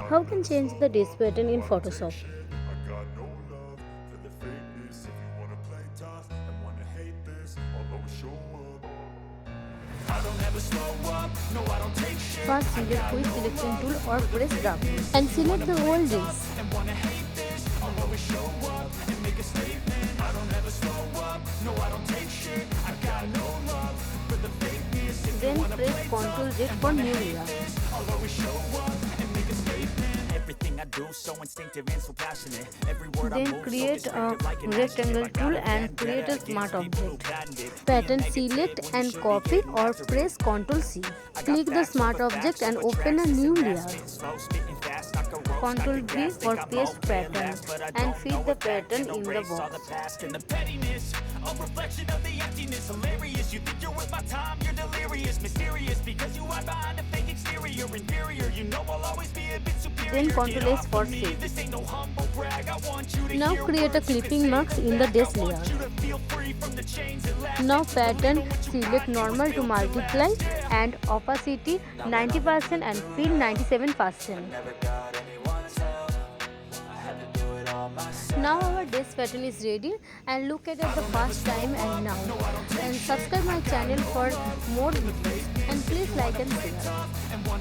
How can change the dash pattern in Photoshop? First select quick selection tool or press down and select the whole dish. Then press Ctrl Z for new layer. Then create a rectangle tool and create a smart object. Pattern select and copy or press Ctrl C. Click the smart object and open a new layer. Ctrl V for paste pattern and fit the pattern in the box. A reflection of the emptiness, hilarious. You think you're worth my time, you're delirious, mysterious, because you hide behind a fake exterior, inferior. You know I'll always be a bit superior. Then Ctrl S for save. This ain't no humble brag. I want you to now create a clipping marks in the dash layer. Now pattern select normal to multiply and opacity 90% and fill 97%. Now our dash pattern is ready, and look at it the first time and now. And subscribe my channel for more videos, and please like and share.